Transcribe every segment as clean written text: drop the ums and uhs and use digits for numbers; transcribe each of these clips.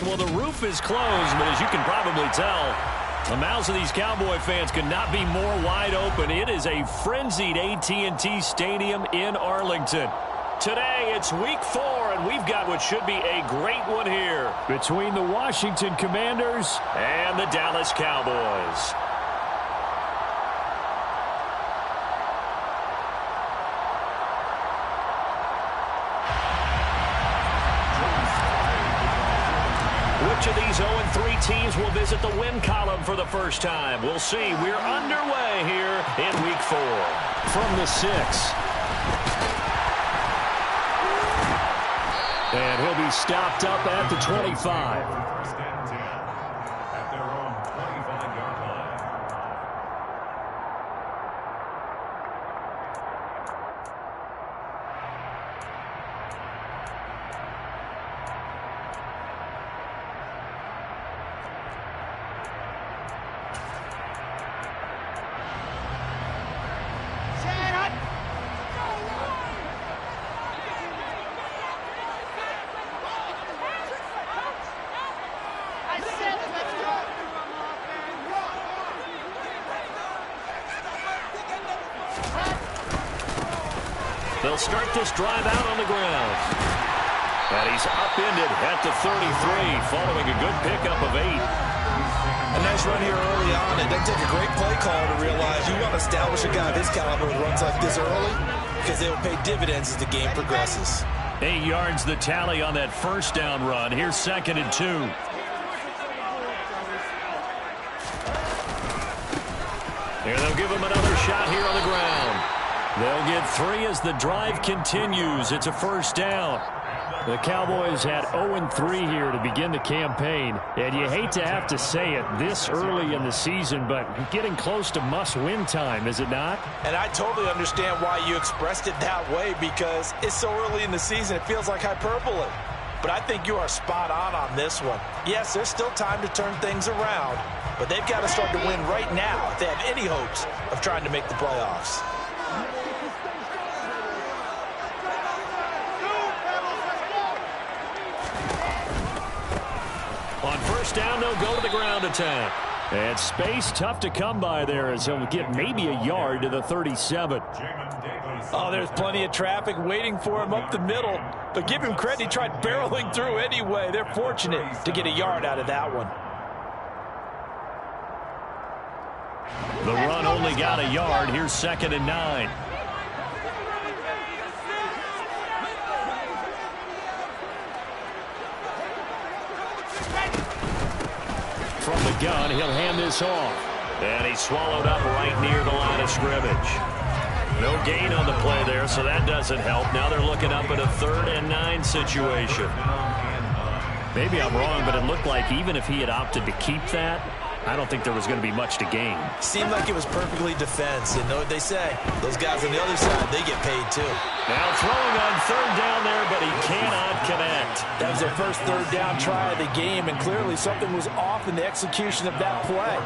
Well, the roof is closed, but as you can probably tell, the mouths of these Cowboy fans could not be more wide open. It is a frenzied AT&T Stadium in Arlington. Today, it's week 4, and we've got what should be a great one here between the Washington Commanders and the Dallas Cowboys. Which of these 0-3 teams will visit the win column for the first time? We'll see. We're underway here in week 4. From the 6. And he'll be stopped up at the 25. First and 10 at their own 25-yard line. They'll start this drive out on the ground. And he's upended at the 33, following a good pickup of 8. A nice run here early on. It doesn't take a great play call to realize you want to establish a guy of his caliber with runs like this early, because they will pay dividends as the game progresses. 8 yards the tally on that first down run. Here's 2nd and 2. Here they'll give him another shot here on the ground. They'll get 3 as the drive continues. It's a first down. The Cowboys had 0-3 here to begin the campaign. And you hate to have to say it this early in the season, but getting close to must-win time, is it not? And I totally understand why you expressed it that way, because it's so early in the season, it feels like hyperbole. But I think you are spot on this one. Yes, there's still time to turn things around, but they've got to start to win right now if they have any hopes of trying to make the playoffs. On first down, they'll go to the ground attack. And space tough to come by there, as he'll get maybe a yard to the 37. Oh, there's plenty of traffic waiting for him up the middle. But give him credit, he tried barreling through anyway. They're fortunate to get a yard out of that one. The run only got a yard. Here's 2nd and 9. From the gun, he'll hand this off. And he's swallowed up right near the line of scrimmage. No gain on the play there, so that doesn't help. Now they're looking up at a 3rd and 9 situation. Maybe I'm wrong, but it looked like even if he had opted to keep that, I don't think there was going to be much to gain. Seemed like it was perfectly defense. You know what they say? Those guys on the other side, they get paid too. Now throwing on 3rd down there, but he cannot connect. That was their first 3rd down try of the game, and clearly something was off in the execution of that play.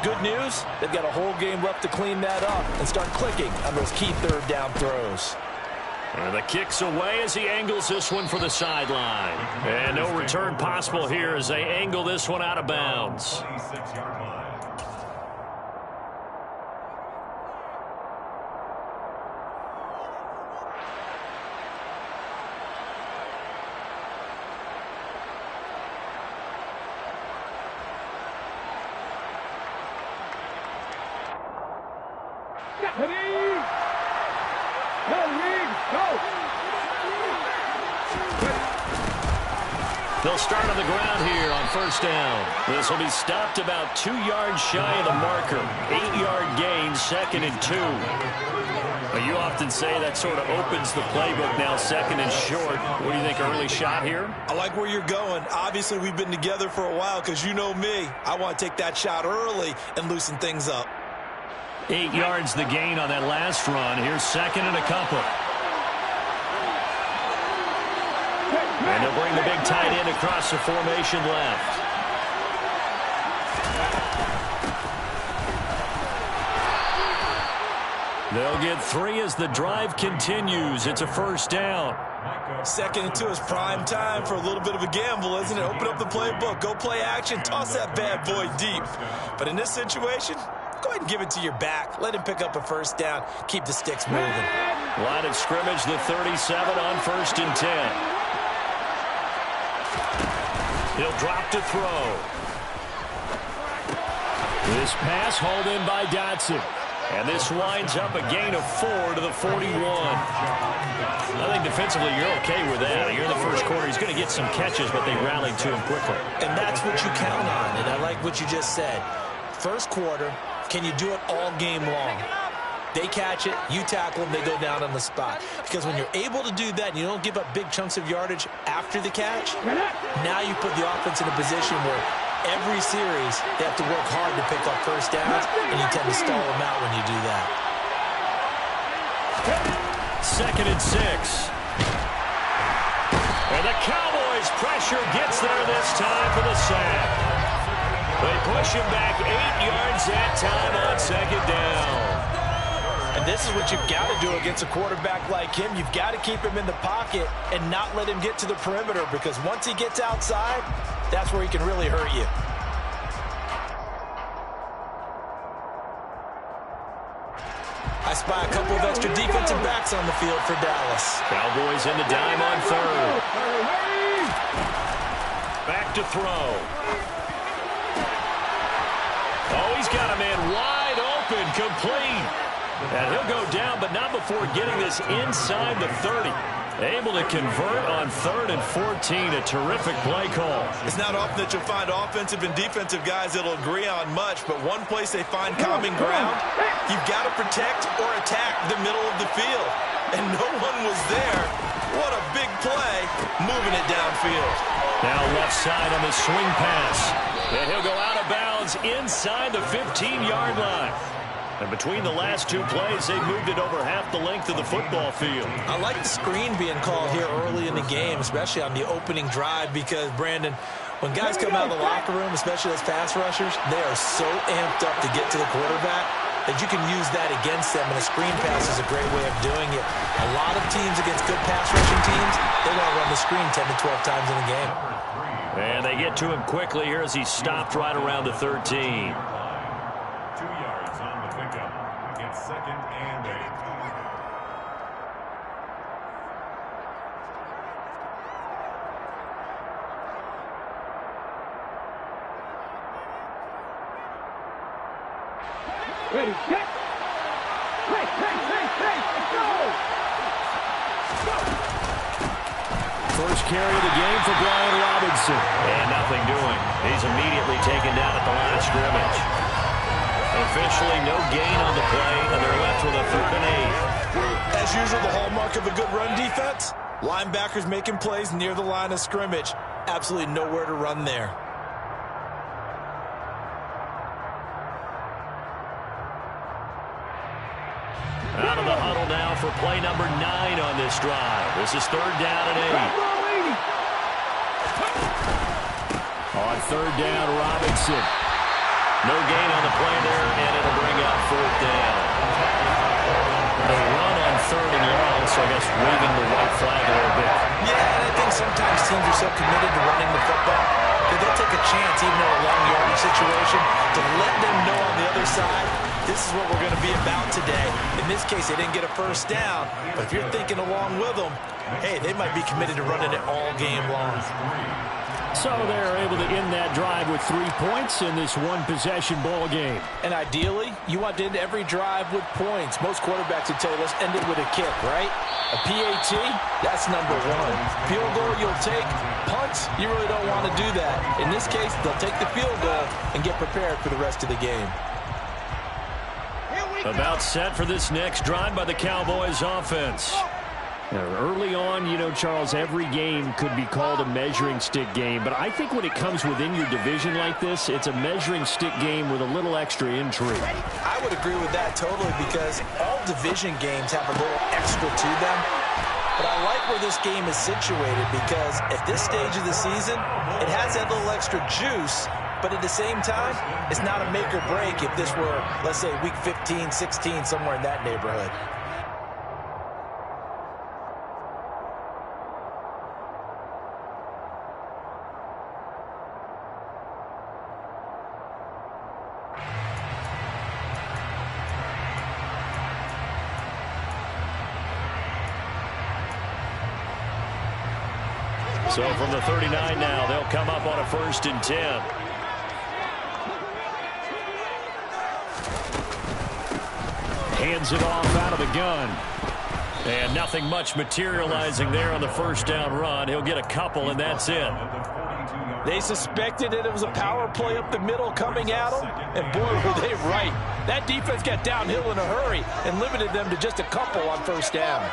Good news, they've got a whole game left to clean that up and start clicking on those key 3rd down throws. And the kick's away as he angles this one for the sideline. And no return possible here as they angle this one out of bounds. 26-yard line. They'll start on the ground here on first down. This will be stopped about 2 yards shy of the marker. 8-yard gain, 2nd and 2. But you often say that sort of opens the playbook now, 2nd and short. What do you think, early shot here? I like where you're going. Obviously, we've been together for a while, because you know me. I want to take that shot early and loosen things up. 8 yards the gain on that last run. Here's 2nd and a couple. And they'll bring the big tight end across the formation left. They'll get 3 as the drive continues. It's a first down. Second into his prime time for a little bit of a gamble, isn't it? Open up the playbook, go play action, toss that bad boy deep. But in this situation, go ahead and give it to your back. Let him pick up a first down. Keep the sticks moving. Line of scrimmage, the 37 on 1st and 10. He'll drop to throw. This pass hauled in by Dotson. And this winds up a gain of 4 to the 41. I think defensively you're okay with that. You're in the first quarter. He's going to get some catches, but they rallied to him quickly. And that's what you count on. And I like what you just said. First quarter, can you do it all game long? They catch it, you tackle them, they go down on the spot. Because when you're able to do that and you don't give up big chunks of yardage after the catch, now you put the offense in a position where every series they have to work hard to pick up first downs, and you tend to stall them out when you do that. 2nd and 6. And the Cowboys' pressure gets there this time for the sack. They push him back 8 yards that time on 2nd down. And this is what you've got to do against a quarterback like him. You've got to keep him in the pocket and not let him get to the perimeter, because once he gets outside, that's where he can really hurt you. I spy a couple of extra defensive backs on the field for Dallas. Cowboys in the dime on 3rd. Back to throw. Oh, he's got a man wide open, complete. And he'll go down, but not before getting this inside the 30. Able to convert on 3rd and 14. A terrific play call. It's not often that you'll find offensive and defensive guys that'll agree on much, but one place they find common ground, you've got to protect or attack the middle of the field. And no one was there. What a big play, moving it downfield. Now left side on the swing pass. And he'll go out of bounds inside the 15-yard line. And between the last 2 plays, they moved it over half the length of the football field. I like the screen being called here early in the game, especially on the opening drive, because, Brandon, when guys come out of the locker room, especially those pass rushers, they are so amped up to get to the quarterback that you can use that against them, and a screen pass is a great way of doing it. A lot of teams against good pass rushing teams, they want to run the screen 10 to 12 times in a game. And they get to him quickly here as he stopped right around the 13. 2 yards on the pickup. It's 2nd and 8. Ready, set. Hey, let's go! First carry of the game for Brian Robinson. And nothing doing. He's immediately taken down at the line of scrimmage. Officially no gain on the play, and they're left with a 3rd and 8. As usual, the hallmark of a good run defense, linebackers making plays near the line of scrimmage. Absolutely nowhere to run there. Out of the huddle now for play number 9 on this drive. This is 3rd down and 8. On 3rd down, Robinson. No gain on the play there, and it'll bring up 4th down. A run on 3rd and long, so I guess waving the white flag a little bit. Yeah, and I think sometimes teams are so committed to running the football that they'll take a chance, even in a long yardage situation, to let them know on the other side, this is what we're going to be about today. In this case, they didn't get a first down, but if you're thinking along with them, hey, they might be committed to running it all game long. So they're able to end that drive with 3 points in this one-possession ball game. And ideally, you want to end every drive with points. Most quarterbacks would tell you, let's end it with a kick, right? A PAT, that's number 1. Field goal, you'll take. Punts, you really don't want to do that. In this case, they'll take the field goal and get prepared for the rest of the game. About set for this next drive by the Cowboys offense. Early on, you know, Charles, every game could be called a measuring stick game, but I think when it comes within your division like this, it's a measuring stick game with a little extra intrigue. I would agree with that totally, because all division games have a little extra to them. But I like where this game is situated, because at this stage of the season, it has that little extra juice, but at the same time, it's not a make or break if this were, let's say, week 15, 16, somewhere in that neighborhood. So from the 39 now, they'll come up on a 1st and 10. Hands it off out of the gun. And nothing much materializing there on the 1st down run. He'll get a couple, and that's it. They suspected that it was a power play up the middle coming at them, and boy, were they right. That defense got downhill in a hurry and limited them to just a couple on 1st down.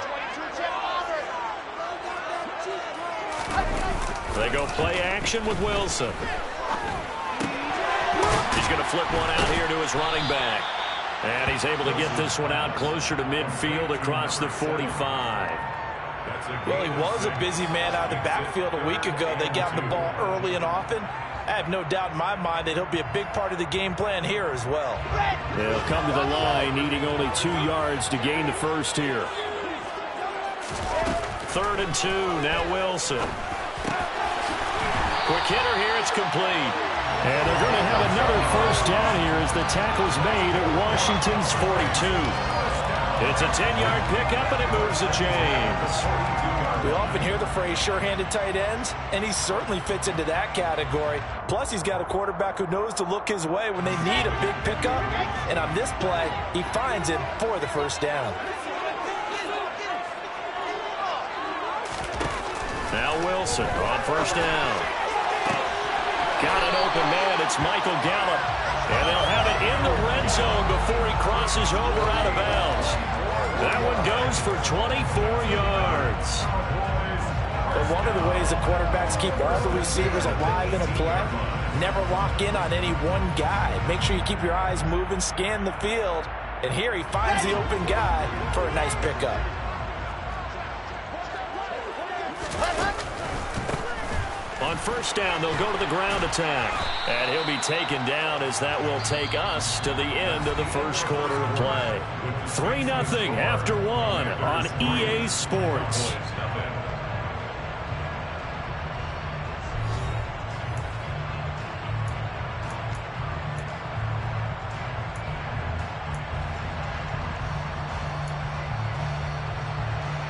They go play action with Wilson. He's going to flip one out here to his running back. And he's able to get this one out closer to midfield across the 45. Well, he was a busy man out of the backfield a week ago. They got the ball early and often. I have no doubt in my mind that he'll be a big part of the game plan here as well. They'll come to the line needing only 2 yards to gain the 1st here. 3rd and 2, now Wilson. Quick hitter here, it's complete. And they're going to have another 1st down here as the tackle's made at Washington's 42. It's a 10-yard pickup, and it moves the chains. We often hear the phrase sure-handed tight ends, and he certainly fits into that category. Plus, he's got a quarterback who knows to look his way when they need a big pickup. And on this play, he finds it for the 1st down. Now Wilson on 1st down. Got an open man. It's Michael Gallup. And they'll have it in the red zone before he crosses over out of bounds. That one goes for 24 yards. But one of the ways the quarterbacks keep all the receivers alive in a play, never lock in on any one guy. Make sure you keep your eyes moving, scan the field. And here he finds the open guy for a nice pickup. On 1st down, they'll go to the ground attack. And he'll be taken down as that will take us to the end of the 1st quarter of play. 3-0 after 1 on EA Sports.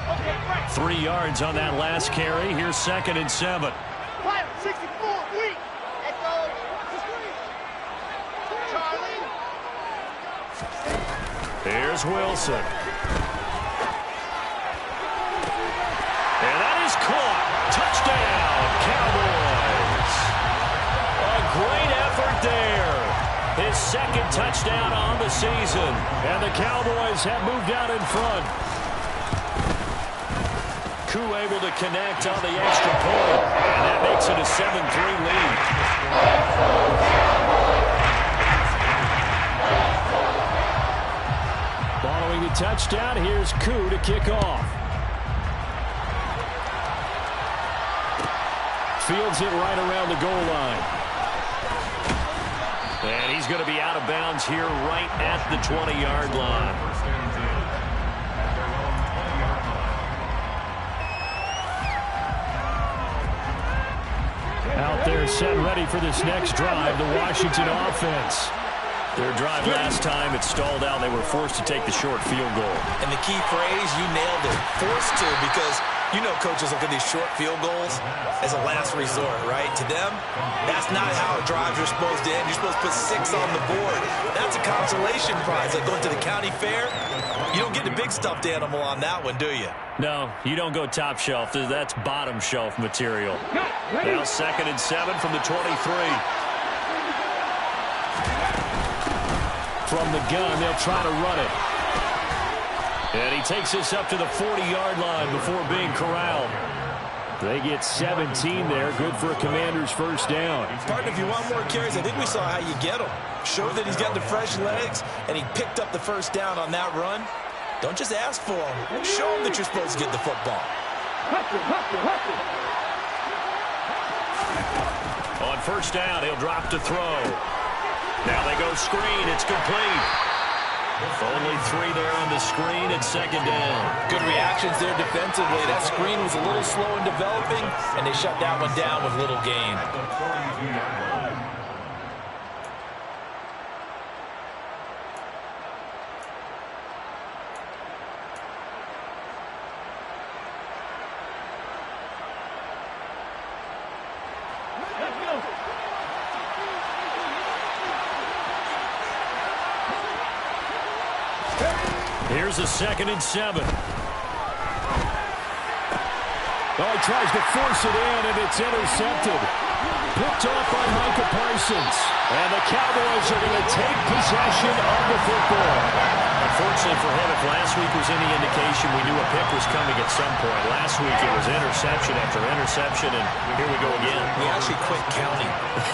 Okay, 3 yards on that last carry. Here's 2nd and 7. 64, weak. Echo. Charlie. Here's Wilson. And that is caught. Touchdown, Cowboys. A great effort there. His 2nd touchdown on the season. And the Cowboys have moved out in front. Koo able to connect on the extra point. And that makes it a 7-3 lead. Following the touchdown, here's Koo to kick off. Fields it right around the goal line. And he's going to be out of bounds here right at the 20-yard line. Out there set ready for this next drive, the Washington offense. Their drive last time, it stalled out. They were forced to take the short field goal. And the key phrase, you nailed it, forced to, because you know coaches look at these short field goals as a last resort, right? To them, that's not how drives are supposed to end. You're supposed to put 6 on the board. That's a consolation prize. Like going to the county fair, you don't get the big stuffed animal on that one, do you? No, you don't go top shelf. That's bottom shelf material. Now 2nd and 7 from the 23. From the gun, they'll try to run it. And he takes this up to the 40-yard line before being corralled. They get 17 there. Good for a Commander's 1st down. Partner, if you want more carries, I think we saw how you get him. Show that he's got the fresh legs, and he picked up the 1st down on that run. Don't just ask for him. Show him that you're supposed to get the football. On 1st down, he'll drop to throw. Now they go screen. It's complete. Only 3 there on the screen at 2nd down. Good reactions there defensively. That screen was a little slow in developing, and they shut that one down with little gain. Here's a 2nd and 7. Oh, he tries to force it in, and it's intercepted. Picked off by Micah Parsons. And the Cowboys are going to take possession of the football. Unfortunately for him, if last week was any indication, we knew a pick was coming at some point. Last week it was interception after interception, and here we go again. We actually quit counting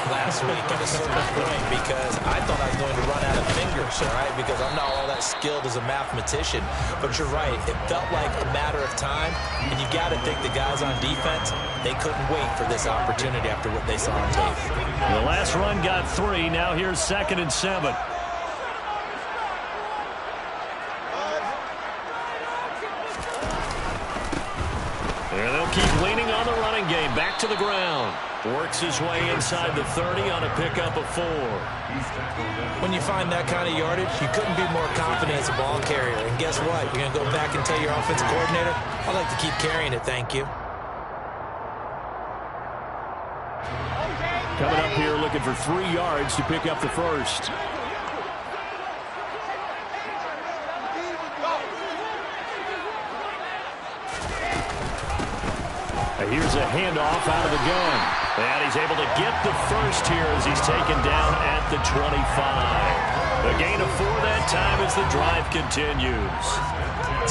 last week at a certain point because I thought I was going to run out of fingers, all right, because I'm not all that skilled as a mathematician. But you're right. It felt like a matter of time, and you got to think the guys on defense, they couldn't wait for this opportunity after what they saw on tape. The last run got 3. Now here's 2nd and 7. And they'll keep leaning on the running game. Back to the ground. Works his way inside the 30 on a pickup of 4. When you find that kind of yardage, you couldn't be more confident as a ball carrier. And guess what? You're going to go back and tell your offensive coordinator, I'd like to keep carrying it, thank you. Coming up here looking for 3 yards to pick up the first. Here's a handoff out of the gun. And he's able to get the first here as he's taken down at the 25. A gain of 4 that time as the drive continues.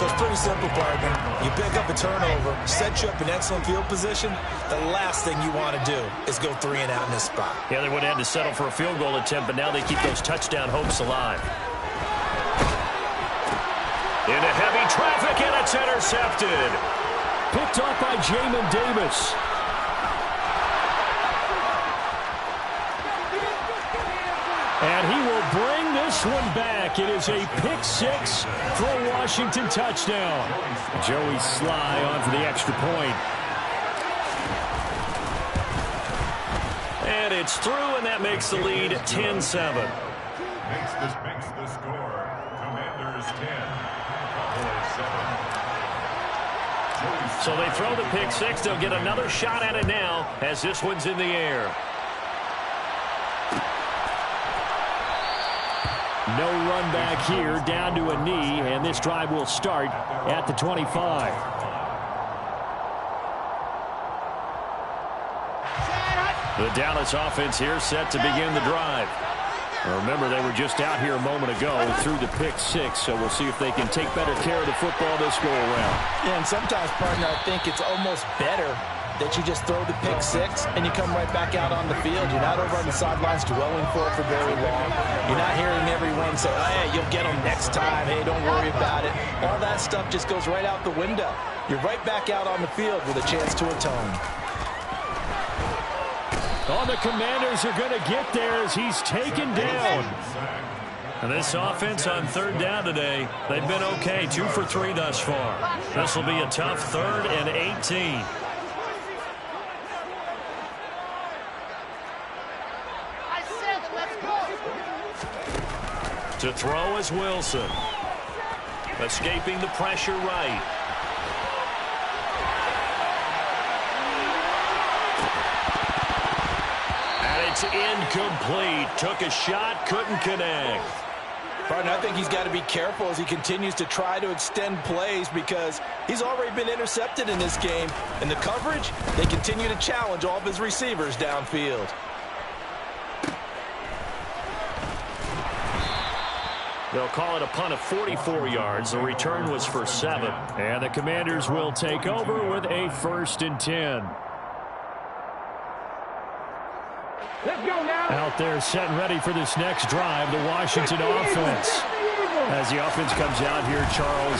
So it's pretty simple, partner. You pick up a turnover, set you up in excellent field position. The last thing you want to do is go 3 and out in this spot. Yeah, they would have had to settle for a field goal attempt, but now they keep those touchdown hopes alive. Into heavy traffic, and it's intercepted. Picked off by Jamin Davis. And he will bring this one back. It is a pick-6 for a Washington touchdown. Joey Sly on for the extra point. And it's through, and that makes the lead 10-7. Makes the score. Commanders 10. Cowboys 7. So they throw the pick-6. They'll get another shot at it now as this one's in the air. No run back here, down to a knee, and this drive will start at the 25. The Dallas offense here set to begin the drive. Remember, they were just out here a moment ago through the pick-6, so we'll see if they can take better care of the football this go-around. Yeah, and sometimes, partner, I think it's almost better that you just throw the pick-6 and you come right back out on the field. You're not over on the sidelines dwelling for it for very long. You're not hearing everyone say, oh, hey, you'll get them next time. Hey, don't worry about it. All that stuff just goes right out the window. You're right back out on the field with a chance to atone. Oh, the Commanders are going to get there as he's taken down. And this offense on 3rd down today, they've been okay. 2 for 3 thus far. This will be a tough 3rd and 18. To throw is Wilson. Escaping the pressure right. And it's incomplete. Took a shot, couldn't connect. Partner, I think he's got to be careful as he continues to try to extend plays because he's already been intercepted in this game. And the coverage, they continue to challenge all of his receivers downfield. They'll call it a punt of 44 yards. The return was for 7. And the Commanders will take over with a 1st and 10. Let's go now. Out there set and ready for this next drive, the Washington offense. As the offense comes out here, Charles,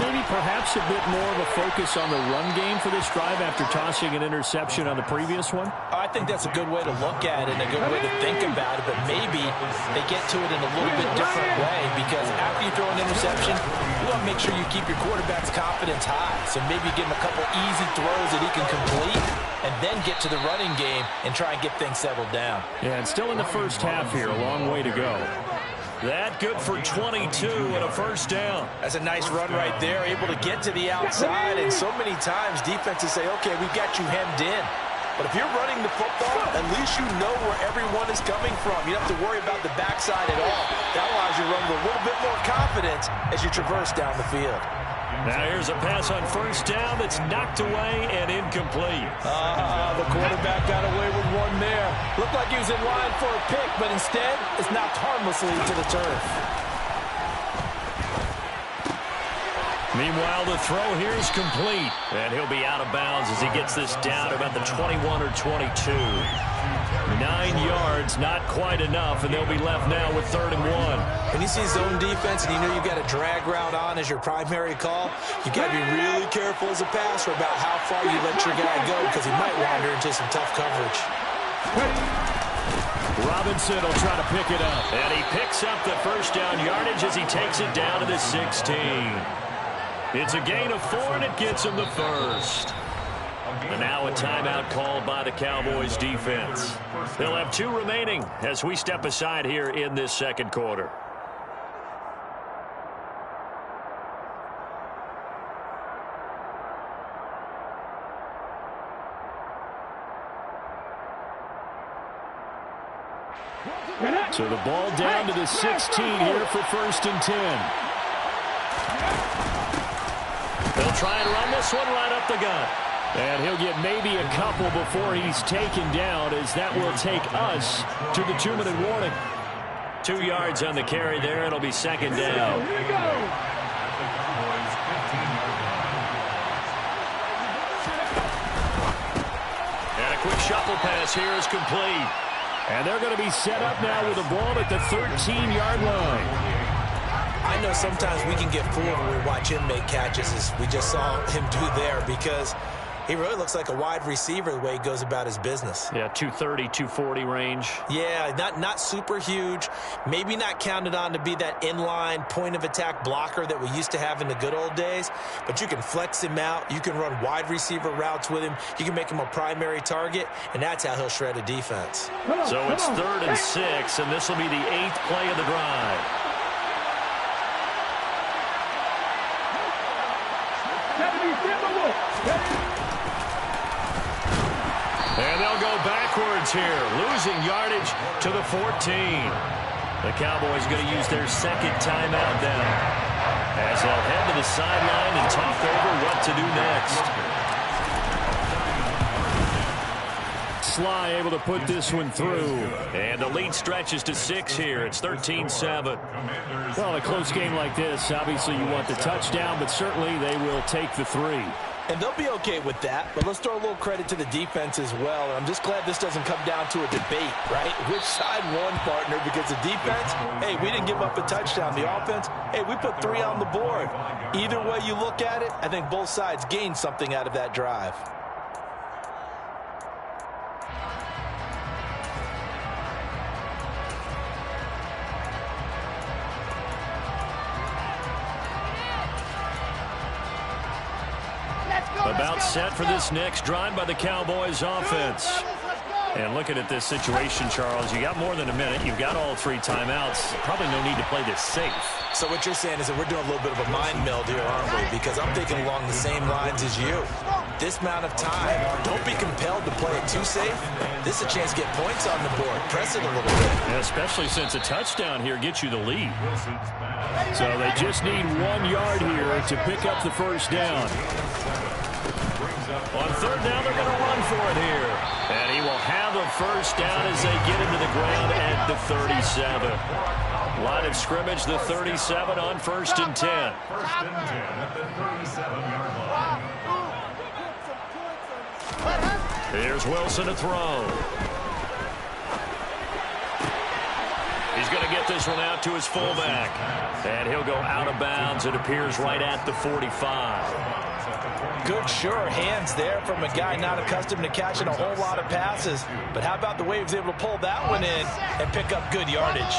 maybe perhaps a bit more of a focus on the run game for this drive after tossing an interception on the previous one? I think that's a good way to look at it and a good way to think about it, but maybe they get to it in a little bit different way because after you throw an interception, you want to make sure you keep your quarterback's confidence high. So maybe give him a couple easy throws that he can complete and then get to the running game and try and get things settled down. Yeah, and still in the first half here, a long way to go. That good for 22 and a 1st down. That's a nice run right there, able to get to the outside, and so many times defenses say, okay, we've got you hemmed in. But if you're running the football, at least you know where everyone is coming from. You don't have to worry about the backside at all. That allows you to run with a little bit more confidence. confidence as you traverse down the field. Now here's a pass on first down that's knocked away and incomplete. The quarterback got away with one there. Looked like he was in line for a pick, but instead it's knocked harmlessly to the turf. Meanwhile, the throw here is complete, and he'll be out of bounds as he gets this down to about the 21 or 22. 9 yards, not quite enough, and they'll be left now with 3rd and 1. When you see zone defense and you know you've got a drag route on as your primary call, you've got to be really careful as a passer about how far you let your guy go because he might wander into some tough coverage. Robinson will try to pick it up, and he picks up the first down yardage as he takes it down to the 16. It's a gain of 4, and it gets him the first. And now a timeout called by the Cowboys defense. They'll have 2 remaining as we step aside here in this second quarter. So the ball down to the 16 here for 1st and 10. They'll try and run this one right up the gut. And he'll get maybe a couple before he's taken down, as that will take us to the 2-minute warning. 2 yards on the carry there. It'll be 2nd down. Here we go. And a quick shuffle pass here is complete. And they're going to be set up now with the ball at the 13-yard line. I know sometimes we can get fooled when we watch him make catches, as we just saw him do there, because he really looks like a wide receiver the way he goes about his business. Yeah, 230, 240 range. Yeah, not super huge. Maybe not counted on to be that inline point-of-attack blocker that we used to have in the good old days. But you can flex him out. You can run wide receiver routes with him. You can make him a primary target, and that's how he'll shred a defense. So it's 3rd and 6, and this will be the 8th play of the drive. And they'll go backwards here, losing yardage to the 14. The Cowboys going to use their 2nd timeout now, as they'll head to the sideline and talk over what to do next. Sly able to put this one through. And the lead stretches to 6 here. It's 13-7. Well, in a close game like this, obviously you want the touchdown, but certainly they will take the 3. And they'll be okay with that, but let's throw a little credit to the defense as well. I'm just glad this doesn't come down to a debate, right? Which side won, partner? Because the defense, hey, we didn't give up a touchdown. The offense, hey, we put 3 on the board. Either way you look at it, I think both sides gained something out of that drive. About set for this next drive by the Cowboys offense. And looking at this situation, Charles, you got more than a minute. You've got all 3 timeouts. Probably no need to play this safe. So what you're saying is that we're doing a little bit of a mind meld here, aren't we? Because I'm thinking along the same lines as you. This amount of time, don't be compelled to play it too safe. This is a chance to get points on the board. Press it a little bit. Yeah, especially since a touchdown here gets you the lead. So they just need 1 yard here to pick up the first down. On 3rd down, they're going to run for it here. And he will have a first down as they get into the ground at the 37. Line of scrimmage, the 37 on 1st and 10. 1st and 10 at the 37-yard line. Here's Wilson to throw. He's going to get this one out to his fullback. And he'll go out of bounds. It appears right at the 45. Good, sure hands there from a guy not accustomed to catching a whole lot of passes. But how about the way he was able to pull that one in and pick up good yardage?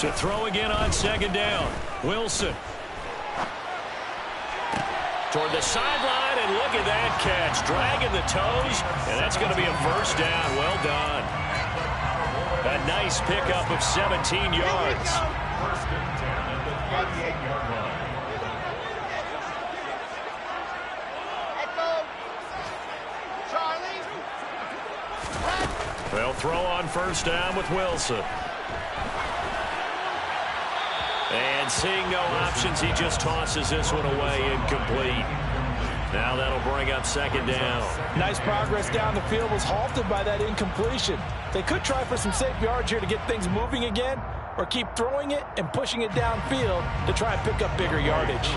To throw again on 2nd down. Wilson. Toward the sideline, and look at that catch. Dragging the toes, and that's going to be a first down. Well done. A nice pickup of 17 yards. 1st and 10 at the 38-yard line. They'll throw on first down with Wilson. And seeing no options, he just tosses this one away incomplete. Now that'll bring up second down. Nice progress down the field was halted by that incompletion. They could try for some safe yards here to get things moving again, or keep throwing it and pushing it downfield to try and pick up bigger yardage.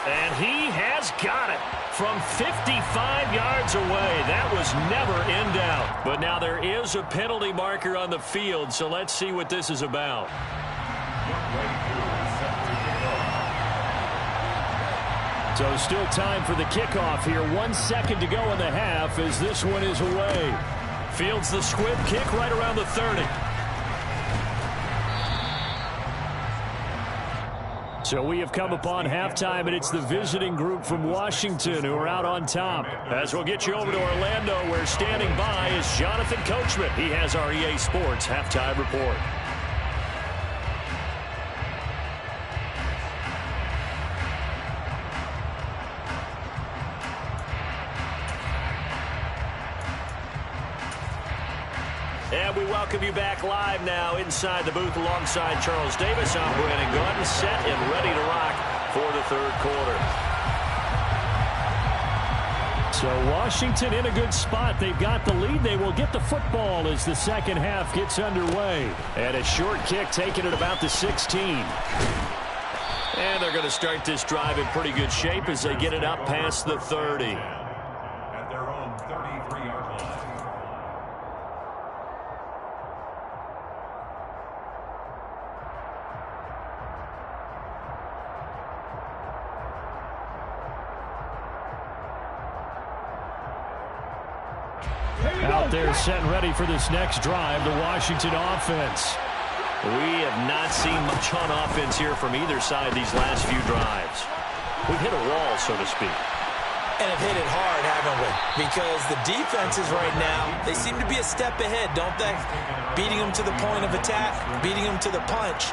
And he has got it from 55 yards away. That was never in doubt. But now there is a penalty marker on the field, so let's see what this is about. So still time for the kickoff here. 1 second to go in the half as this one is away. Fields the squib kick right around the 30. So we have come upon halftime, and it's the visiting group from Washington who are out on top. As we'll get you over to Orlando, where standing by is Jonathan Coachman. He has our EA Sports halftime report. And we welcome you back live now inside the booth alongside Charles Davis. I'm Brandon Gunn, set and ready to rock for the third quarter. So Washington in a good spot. They've got the lead. They will get the football as the second half gets underway. And a short kick taken at about the 16. And they're going to start this drive in pretty good shape as they get it up past the 30. At their own 33-yard line. Out there set and ready for this next drive, the Washington offense. We have not seen much on offense here from either side these last few drives. We've hit a wall, so to speak. And have hit it hard, haven't we? Because the defenses right now, they seem to be a step ahead, don't they? Beating them to the point of attack, beating them to the punch.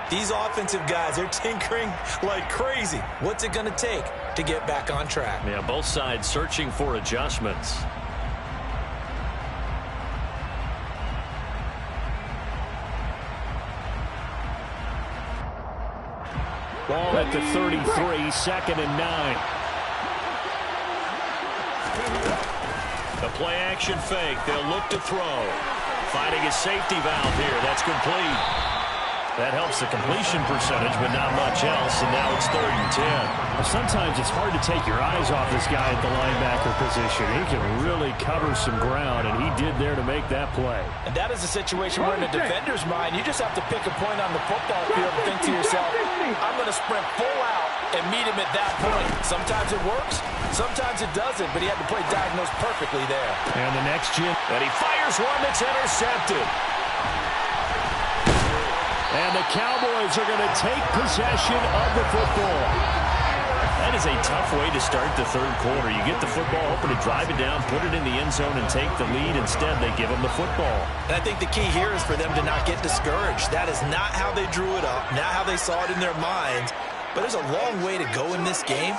These offensive guys, they're tinkering like crazy. What's it going to take to get back on track? Yeah, both sides searching for adjustments. Ball at the 33, 2nd and 9. The play action fake. They'll look to throw. Finding a safety valve here. That's complete. That helps the completion percentage, but not much else. And now it's 3rd and 10. Well, sometimes it's hard to take your eyes off this guy at the linebacker position. He can really cover some ground, and he did there to make that play. And that is a situation where in a defender's mind, you just have to pick a point on the football field and think to yourself, I'm going to sprint full out and meet him at that point. Sometimes it works, sometimes it doesn't, but he had to play diagnosed perfectly there. And the next jam. And he fires one that's intercepted. And the Cowboys are going to take possession of the football. That is a tough way to start the third quarter. You get the football, hoping to drive it down, put it in the end zone, and take the lead. Instead, they give them the football. And I think the key here is for them to not get discouraged. That is not how they drew it up, not how they saw it in their minds. But there's a long way to go in this game.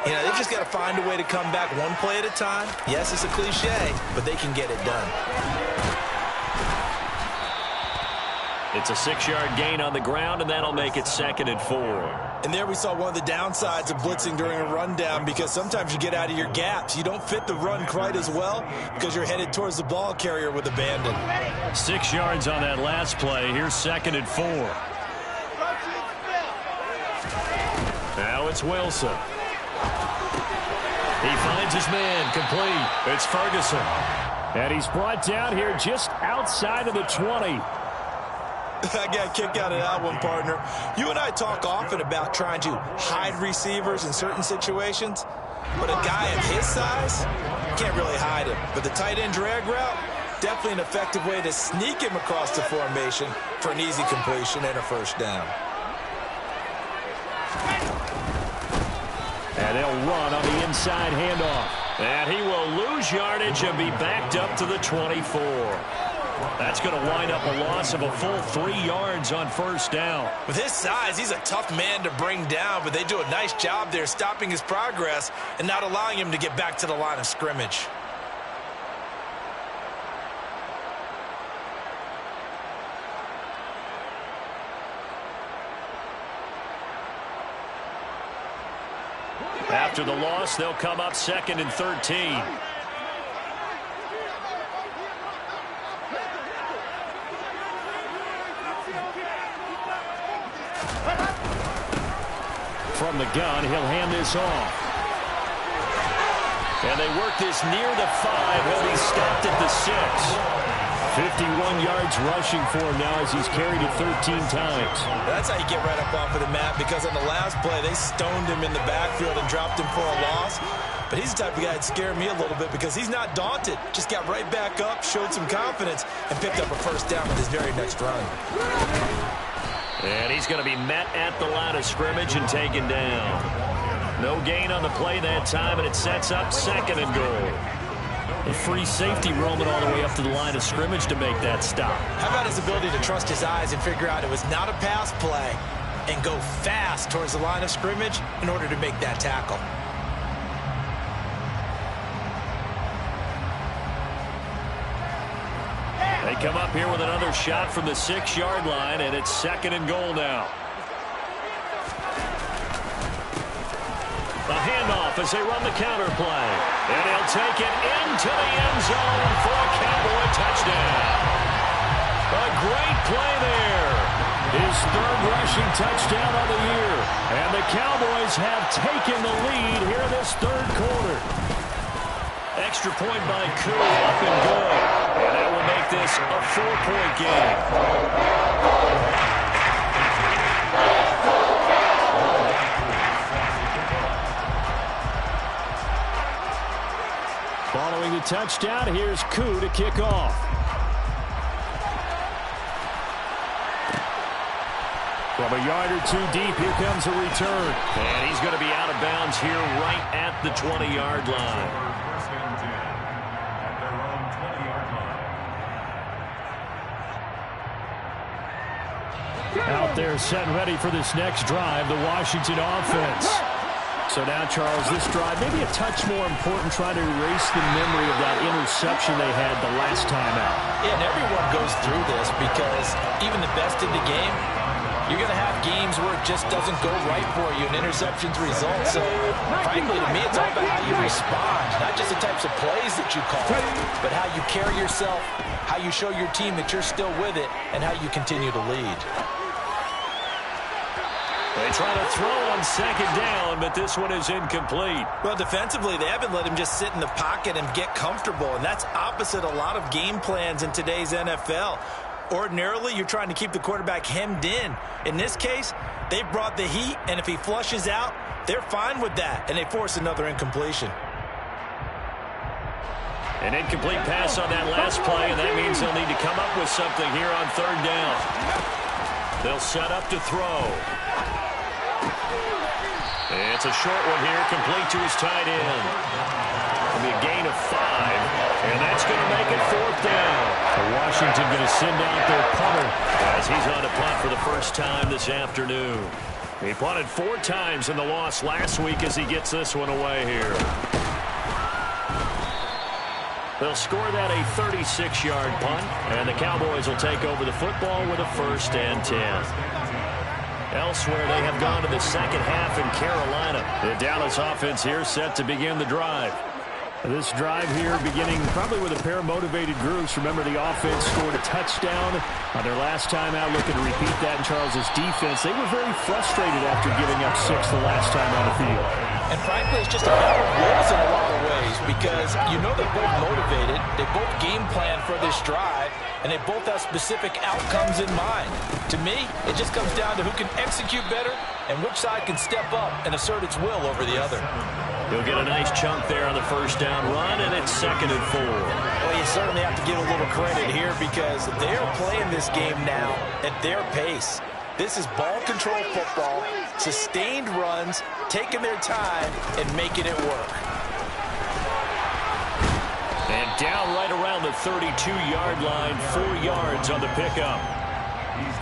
You know, they've just got to find a way to come back one play at a time. Yes, it's a cliche, but they can get it done. It's a 6-yard gain on the ground, and that'll make it 2nd and 4. And there we saw one of the downsides of blitzing during a rundown, because sometimes you get out of your gaps. You don't fit the run quite as well because you're headed towards the ball carrier with abandon. 6 yards on that last play. Here's 2nd and 4. Now it's Wilson. He finds his man, complete. It's Ferguson. And he's brought down here just outside of the 20. I got a kick out of that one, partner. You and I talk often about trying to hide receivers in certain situations, but a guy of his size, can't really hide him. But the tight end drag route, definitely an effective way to sneak him across the formation for an easy completion and a first down. And they'll run on the inside handoff. And he will lose yardage and be backed up to the 24. That's going to wind up a loss of a full 3 yards on first down. With his size, he's a tough man to bring down, but they do a nice job there stopping his progress and not allowing him to get back to the line of scrimmage. After the loss, they'll come up 2nd and 13. From the gun, he'll hand this off. And they work this near the 5. He'll be stopped at the 6. 51 yards rushing for him now as he's carried it 13 times. That's how you get right up off of the mat, because on the last play, they stoned him in the backfield and dropped him for a loss. But he's the type of guy that scared me a little bit because he's not daunted. Just got right back up, showed some confidence, and picked up a first down with his very next run. And he's going to be met at the line of scrimmage and taken down. No gain on the play that time, and it sets up 2nd and goal. A free safety roaming all the way up to the line of scrimmage to make that stop. How about his ability to trust his eyes and figure out it was not a pass play and go fast towards the line of scrimmage in order to make that tackle? They come up here with another shot from the 6-yard line, and it's 2nd and goal now. A handoff as they run the counter play. And he'll take it into the end zone for a Cowboy touchdown. A great play there. His 3rd rushing touchdown of the year. And the Cowboys have taken the lead here in this 3rd quarter. Extra point by Koo, up and good. And that will make this a 4-point game. Following the touchdown, here's Koo to kick off. From a yard or 2 deep, here comes a return. And he's going to be out of bounds here right at the 20-yard line. First and 10 at their own 20-yard line. Out there set and ready for this next drive, the Washington offense. So now, Charles, this drive maybe a touch more important, trying to erase the memory of that interception they had the last time out. Yeah, and everyone goes through this because even the best in the game, you're going to have games where it just doesn't go right for you and interceptions result. So, frankly, to me, it's all about how you respond, not just the types of plays that you call, but how you carry yourself, how you show your team that you're still with it, and how you continue to lead. They try to throw on 2nd down, but this one is incomplete. Well, defensively, they haven't let him just sit in the pocket and get comfortable, and that's opposite a lot of game plans in today's NFL. Ordinarily, you're trying to keep the quarterback hemmed in. In this case, they brought the heat, and if he flushes out, they're fine with that, and they force another incompletion. An incomplete pass on that last play, and that means they'll need to come up with something here on 3rd down. They'll set up to throw. It's a short one here, complete to his tight end. It'll be a gain of 5, and that's going to make it 4th down. So Washington going to send out their punter as he's on a punt for the first time this afternoon. He punted 4 times in the loss last week as he gets this one away here. They'll score that a 36-yard punt, and the Cowboys will take over the football with a 1st and 10. Elsewhere, they have gone to the 2nd half in Carolina. The Dallas offense here set to begin the drive. This drive here beginning probably with a pair of motivated groups. Remember, the offense scored a touchdown on their last time out, looking to repeat that in Charles's defense. They were very frustrated after giving up 6 the last time on the field. And frankly, it's just a battle of wills in a lot of ways because you know they're both motivated, they both game plan for this drive, and they both have specific outcomes in mind. To me, it just comes down to who can execute better and which side can step up and assert its will over the other. He'll get a nice chunk there on the 1st down run, and it's 2nd and 4. Well, you certainly have to give a little credit here because they're playing this game now at their pace. This is ball control football, sustained runs, taking their time, and making it work. And down right around the 32-yard line, 4 yards on the pickup.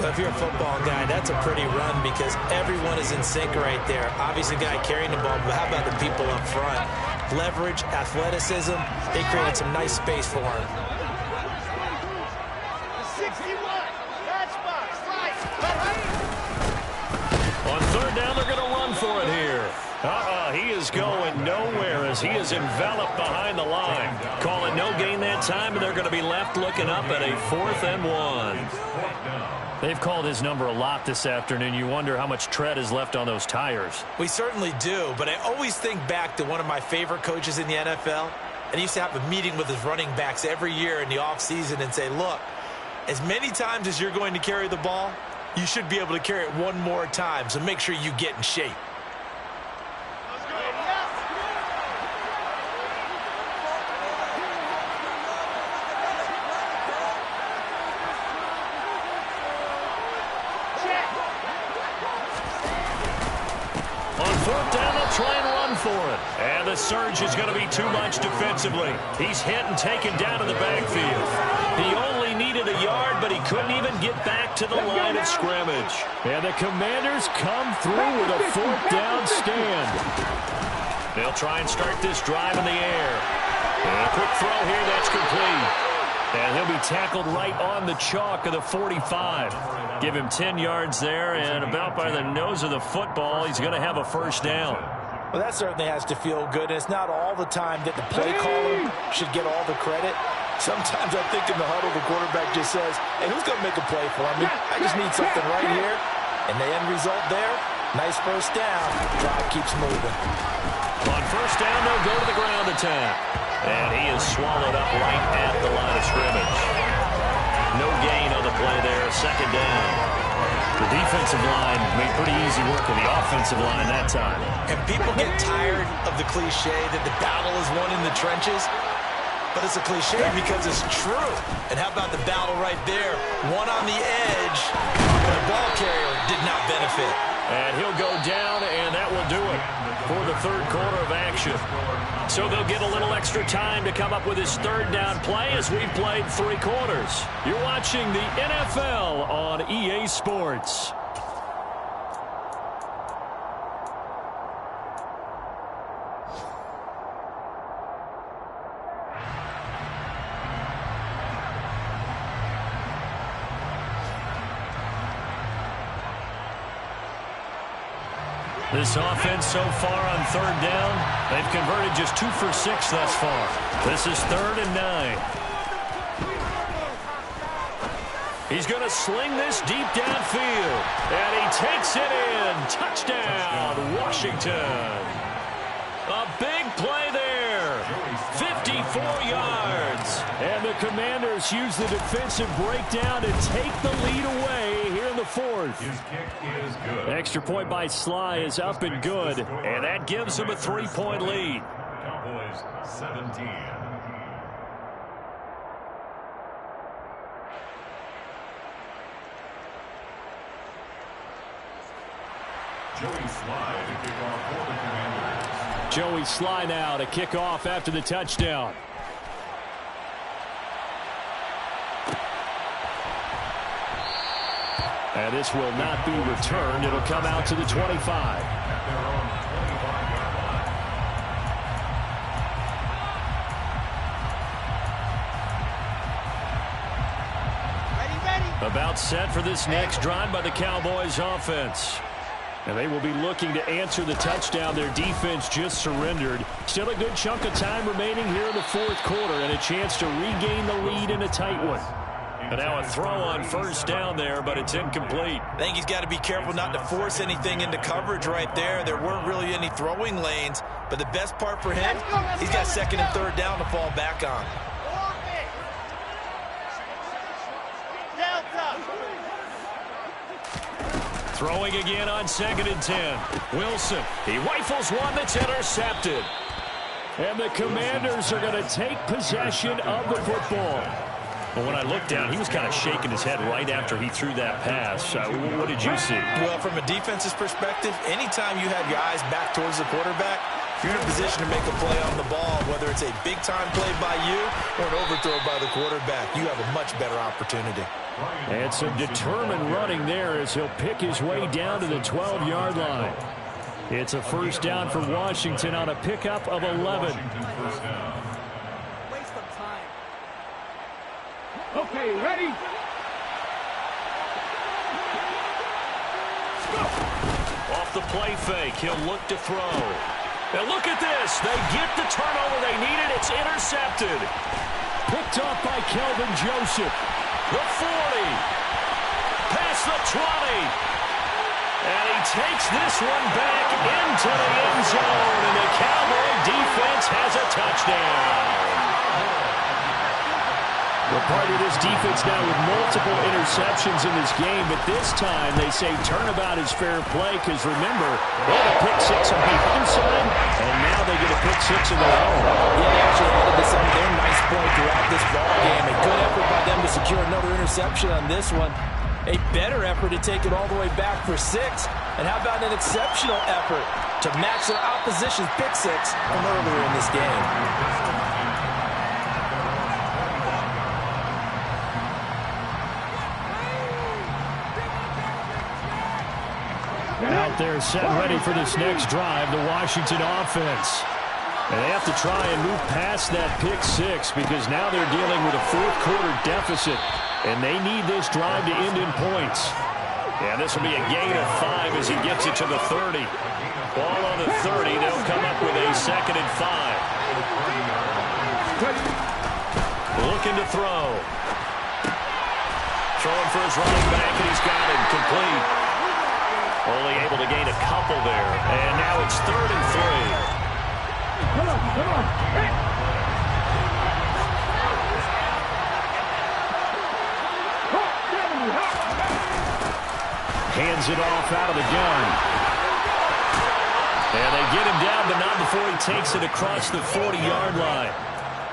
Well, if you're a football guy, that's a pretty run because everyone is in sync right there. Obviously, the guy carrying the ball, but how about the people up front? Leverage, athleticism, they created some nice space for him. 61, catch box, right. On third down, they're going to run for it here. He is going nowhere as he is enveloped behind the line. Calling no gain that time, and they're going to be left looking up at a 4th and 1. They've called his number a lot this afternoon. You wonder how much tread is left on those tires. We certainly do, but I always think back to one of my favorite coaches in the NFL. And he used to have a meeting with his running backs every year in the offseason and say, look, as many times as you're going to carry the ball, you should be able to carry it one more time, so make sure you get in shape. For it. And the surge is going to be too much defensively. He's hit and taken down in the backfield. He only needed a yard, but he couldn't even get back to the line of scrimmage. And the Commanders come through with a 4th down stand. They'll try and start this drive in the air. And a quick throw here, that's complete. And he'll be tackled right on the chalk of the 45. Give him 10 yards there, and about by the nose of the football, he's going to have a 1st down. Well, that certainly has to feel good, and it's not all the time that the play caller should get all the credit. Sometimes I think in the huddle, the quarterback just says, hey, who's going to make a play for me? I just need something right here. And the end result there, nice 1st down. Drive keeps moving. On 1st down, they'll go to the ground attack. And he is swallowed up right at the line of scrimmage. No gain on the play there, 2nd down. The defensive line made pretty easy work of the offensive line that time. And people get tired of the cliche that the battle is won in the trenches. But it's a cliche because it's true. And how about the battle right there? One on the edge, and the ball carrier did not benefit. And he'll go down, and that will do it for the 3rd quarter of action. So they'll get a little extra time to come up with his 3rd down play as we've played 3 quarters. You're watching the NFL on EA Sports. This offense so far on 3rd down, they've converted just 2 for 6 thus far. This is 3rd and 9. He's going to sling this deep downfield, and he takes it in. Touchdown, Washington. A big play there, 54 yards. And the Commanders use the defensive breakdown to take the lead away here in the 4th. His kick is good. Extra point by Sly is up and good. And that gives him a 3-point lead. Cowboys 17. Joey Sly to kick off for the Commanders. Joey Sly now to kick off after the touchdown. And this will not be returned. It'll come out to the 25. At their own 25-yard line. Ready. About set for this next drive by the Cowboys offense. And they will be looking to answer the touchdown. Their defense just surrendered. Still a good chunk of time remaining here in the 4th quarter and a chance to regain the lead in a tight one. And now a throw on 1st down there, but it's incomplete. I think he's got to be careful not to force anything into coverage right there. There weren't really any throwing lanes, but the best part for him, he's got 2nd and 3rd down to fall back on. Throwing again on 2nd and 10. Wilson, he rifles one that's intercepted. And the Commanders are going to take possession of the football. But when I looked down, he was kind of shaking his head right after he threw that pass. What did you see? Well, from a defense's perspective, anytime you have your eyes back towards the quarterback, you're in a position to make a play on the ball, whether it's a big-time play by you or an overthrow by the quarterback. You have a much better opportunity. And some determined running there as he'll pick his way down to the 12-yard line. It's a first down for Washington on a pickup of 11. Okay, ready? Off the play fake, he'll look to throw. Now look at this. They get the turnover they needed. It's intercepted. Picked off by Kelvin Joseph. The 40. Past the 20. And he takes this one back into the end zone. And the Cowboy defense has a touchdown. We're part of this defense now with multiple interceptions in this game, but this time they say turnabout is fair play because, remember, they had a pick six on the other side, and now they get a pick six of their own. Yeah, they actually added this on their nice point throughout this ball game. A good effort by them to secure another interception on this one. A better effort to take it all the way back for 6. And how about an exceptional effort to match their opposition's pick six from earlier in this game? Out there set ready for this next drive, the Washington offense. And they have to try and move past that pick six because now they're dealing with a fourth-quarter deficit, and they need this drive to end in points. Yeah, this will be a gain of 5 as he gets it to the 30. Ball on the 30. They'll come up with a 2nd and 5. Looking to throw. Throwing for his running back, and he's got it complete. Only able to gain a couple there. And now it's 3rd and 3. Come on. Hey. Hands it off out of the gun. And they get him down, but not before he takes it across the 40-yard line.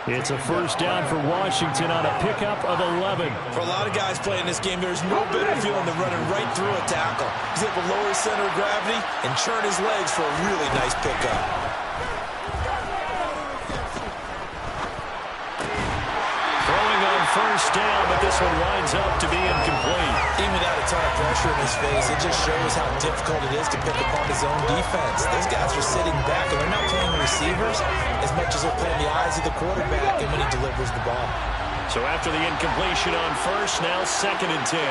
It's a first down for Washington on a pickup of 11. For a lot of guys playing this game, there's no better feeling than running right through a tackle. He's able to lower his center of gravity and churn his legs for a really nice pickup. First down, but this one winds up to be incomplete. Even without a ton of pressure in his face, it just shows how difficult it is to pick apart his own defense. Those guys are sitting back, and they're not playing receivers as much as they're playing the eyes of the quarterback and when he delivers the ball. So after the incompletion on first, now 2nd and 10.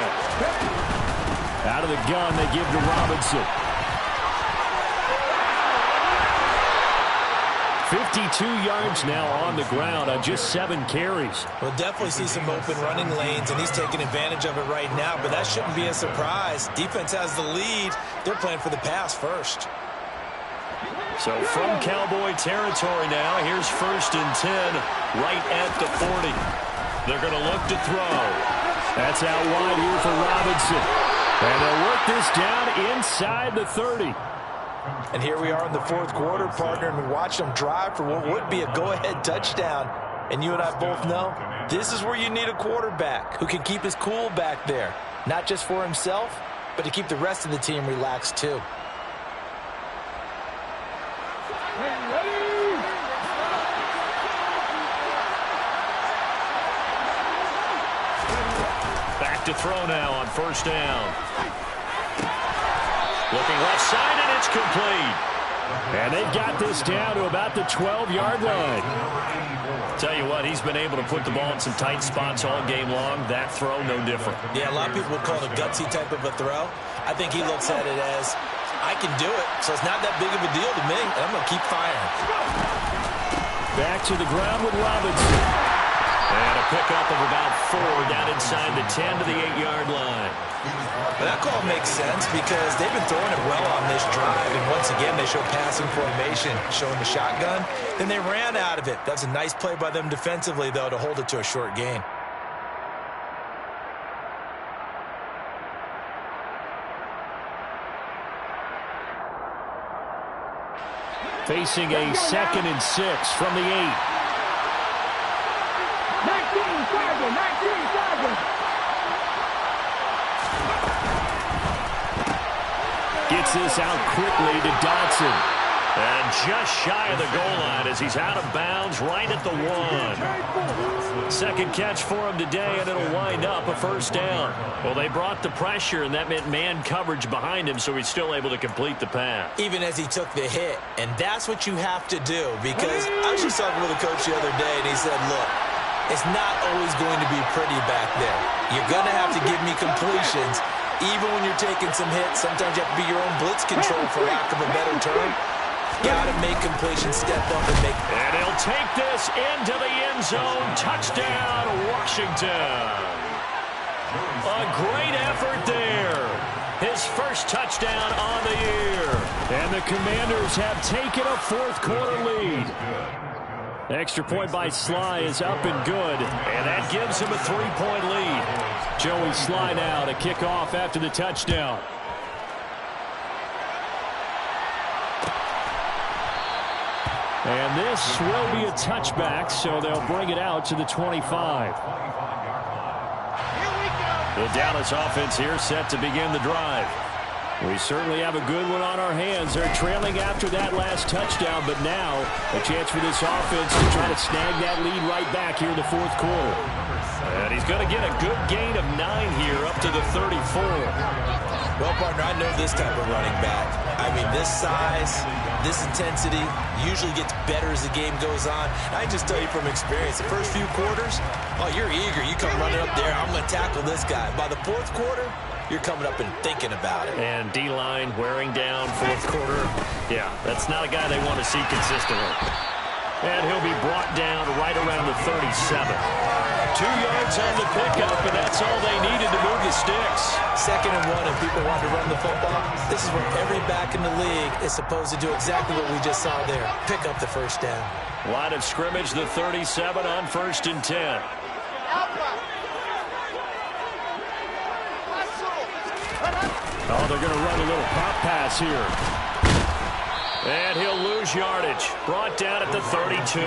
Out of the gun, they give to Robinson. 52 yards now on the ground on just 7 carries. We'll definitely see some open running lanes, and he's taking advantage of it right now, but that shouldn't be a surprise. Defense has the lead. They're playing for the pass first. So from Cowboy territory now, here's 1st and 10 right at the 40. They're going to look to throw. That's out wide here for Robinson. And they'll work this down inside the 30. And here we are in the 4th quarter, partner, and we watch them drive for what would be a go-ahead touchdown. And you and I both know this is where you need a quarterback who can keep his cool back there, not just for himself, but to keep the rest of the team relaxed too. Back to throw now on first down. Looking left side, and it's complete. And they've got this down to about the 12-yard line. Tell you what, he's been able to put the ball in some tight spots all game long. That throw, no different. Yeah, a lot of people would call it a gutsy type of a throw. I think he looks at it as, I can do it, so it's not that big of a deal to me, and I'm going to keep firing. Back to the ground with Robinson. And a pickup of about 4 down inside the 10 to the 8-yard line. But that call makes sense because they've been throwing it well on this drive, and once again they show passing formation, showing the shotgun. Then they ran out of it. That's a nice play by them defensively, though, to hold it to a short gain. Facing a 2nd and 6 from the 8. 19-7. Gets this out quickly to Dotson. And just shy of the goal line as he's out of bounds right at the 1. Second catch for him today, and it'll wind up a first down. Well, they brought the pressure, and that meant man coverage behind him, so he's still able to complete the pass. Even as he took the hit, and that's what you have to do, because I was just talking with a coach the other day, and he said, look, it's not always going to be pretty back there. You're going to have to give me completions. Even when you're taking some hits, sometimes you have to be your own blitz control, for lack of a better term. Got to make completion, step up and make. And he'll take this into the end zone. Touchdown, Washington. A great effort there. His first touchdown on the year. And the Commanders have taken a fourth-quarter lead. Extra point by Sly is up and good. And that gives him a 3-point lead. Joey Sly now to kick off after the touchdown. And this will be a touchback, so they'll bring it out to the 25. The Dallas offense here set to begin the drive. We certainly have a good one on our hands. They're trailing after that last touchdown, but now a chance for this offense to try to snag that lead right back here in the fourth quarter. And he's going to get a good gain of 9 here up to the 34. Well, partner, I know this type of running back. I mean, this size, this intensity usually gets better as the game goes on. I can just tell you from experience, the first few quarters, oh, you're eager. You come running up there, I'm going to tackle this guy. By the fourth quarter, you're coming up and thinking about it. And D-line wearing down fourth quarter. Yeah, that's not a guy they want to see consistently. And he'll be brought down right around the 37. 2 yards on the pickup, and that's all they needed to move the sticks. 2nd and 1, and people want to run the football. This is where every back in the league is supposed to do exactly what we just saw there. Pick up the first down. Line of scrimmage, the 37 on 1st and 10. Oh, they're going to run a little pop pass here. And he'll lose yardage. Brought down at the 32.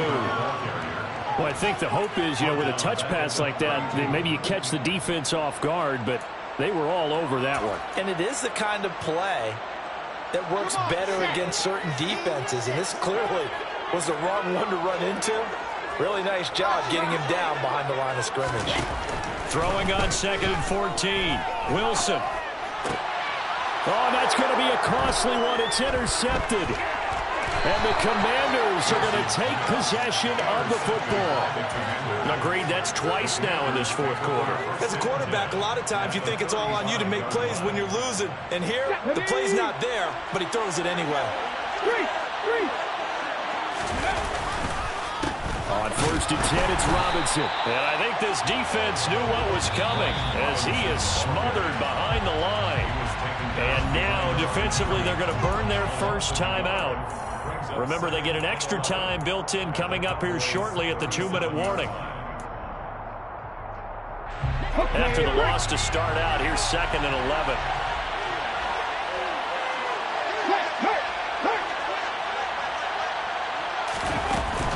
Well, I think the hope is, with a touch pass like that, maybe you catch the defense off guard, but they were all over that one. And it is the kind of play that works better against certain defenses, and this clearly was the wrong one to run into. Really nice job getting him down behind the line of scrimmage. Throwing on 2nd and 14. Wilson. Oh, that's going to be a costly one. It's intercepted. And the Commanders are going to take possession of the football. Agreed, that's twice now in this fourth quarter. As a quarterback, a lot of times you think it's all on you to make plays when you're losing. And here, the play's not there, but he throws it anyway. On 1st and 10, it's Robinson. And I think this defense knew what was coming as he is smothered behind the line. And now, defensively, they're going to burn their first timeout. Remember, they get an extra time built in coming up here shortly at the 2-minute warning. After the loss to start out, here's 2nd and 11.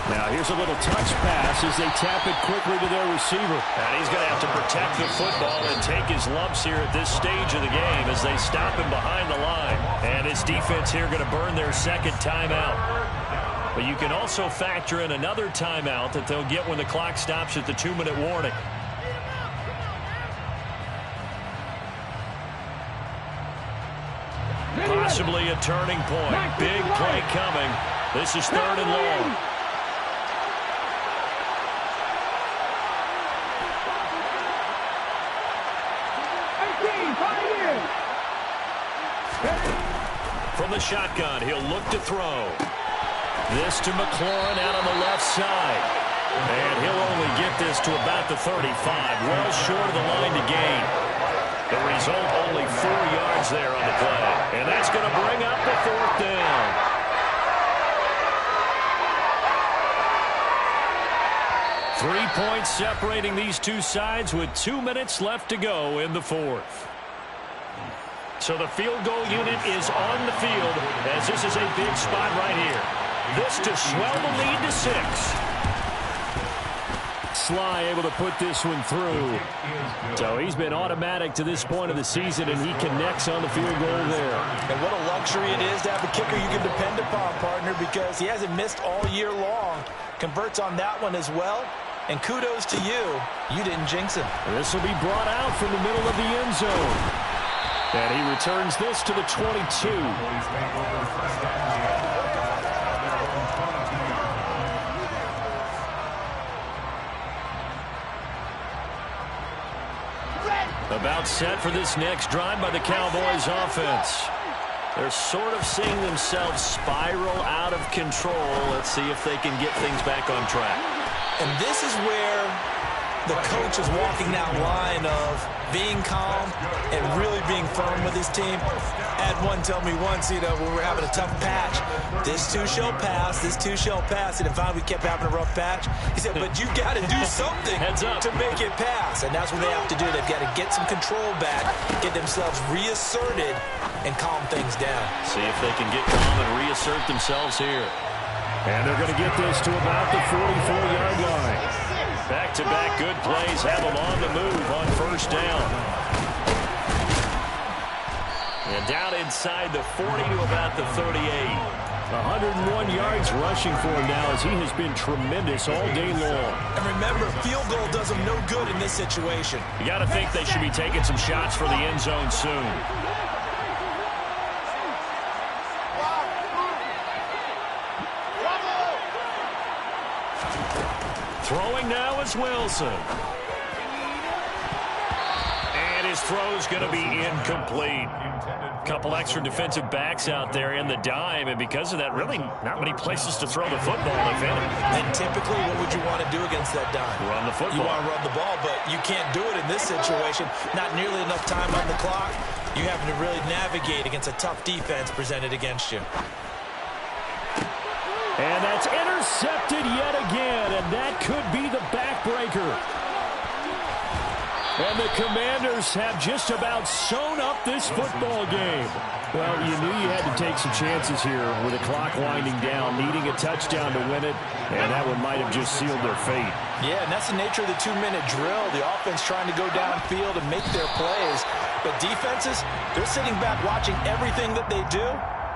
Now here's a little touch pass as they tap it quickly to their receiver. And he's going to have to protect the football and take his lumps here at this stage of the game as they stop him behind the line. And his defense here going to burn their second timeout. But you can also factor in another timeout that they'll get when the clock stops at the 2-minute warning. Possibly a turning point. Big play coming. This is 3rd and long. From the shotgun, he'll look to throw. This to McLaurin out on the left side. And he'll only get this to about the 35. Well short of the line to gain. The result, only 4 yards there on the play. And that's going to bring up the 4th down. Three points separating these two sides with 2 minutes left to go in the 4th. So the field goal unit is on the field as this is a big spot right here. This to swell the lead to 6. Sly able to put this one through. So he's been automatic to this point of the season, and he connects on the field goal there. And what a luxury it is to have a kicker you can depend upon, partner, because he hasn't missed all year long. Converts on that one as well. And kudos to you. You didn't jinx him. This will be brought out from the middle of the end zone. And he returns this to the 22. About set for this next drive by the Cowboys offense. They're sort of seeing themselves spiral out of control. Let's see if they can get things back on track. And this is where the coach is walking that line of being calm and really being firm with his team. I had one tell me once, when we were having a tough patch, this too shall pass, this too shall pass. And finally we kept having a rough patch. He said, but you got to do something to make it pass. And that's what they have to do. They've got to get some control back, get themselves reasserted, and calm things down. See if they can get calm and reassert themselves here. And they're going to get this to about the 44-yard line. Back-to-back good plays have them on the move on first down. And down inside the 40 to about the 38. 101 yards rushing for him now as he has been tremendous all day long. And remember, field goal does him no good in this situation. You got to think they should be taking some shots for the end zone soon. Throwing now is Wilson. And his throw's going to be incomplete. Couple extra defensive backs out there in the dime, and because of that, really not many places to throw the football, if any. And typically, what would you want to do against that dime? Run the football. You want to run the ball, but you can't do it in this situation. Not nearly enough time on the clock. You having to really navigate against a tough defense presented against you. And that's intercepted yet again, and that could be the backbreaker. And the Commanders have just about sewn up this football game. Well, you knew you had to take some chances here with the clock winding down, needing a touchdown to win it, and that one might have just sealed their fate. Yeah, and that's the nature of the 2-minute drill. The offense trying to go downfield and make their plays. But defenses, they're sitting back watching everything that they do,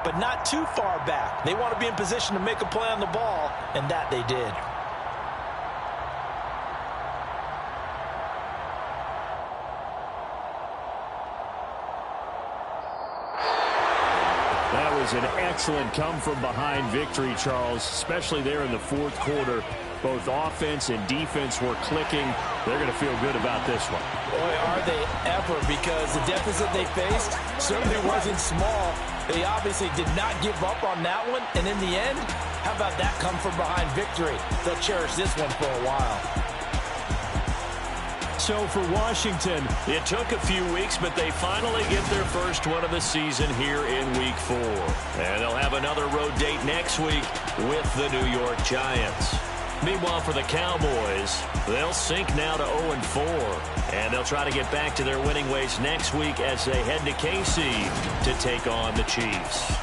but not too far back. They want to be in position to make a play on the ball, and that they did. That was an excellent come-from-behind victory, Charles, especially there in the fourth quarter. Both offense and defense were clicking. They're going to feel good about this one. Boy, are they ever, because the deficit they faced certainly wasn't small. They obviously did not give up on that one, and in the end, how about that come-from-behind victory? They'll cherish this one for a while. So for Washington, it took a few weeks, but they finally get their first one of the season here in Week 4. And they'll have another road date next week with the New York Giants. Meanwhile, for the Cowboys, they'll sink now to 0-4. And they'll try to get back to their winning ways next week as they head to KC to take on the Chiefs.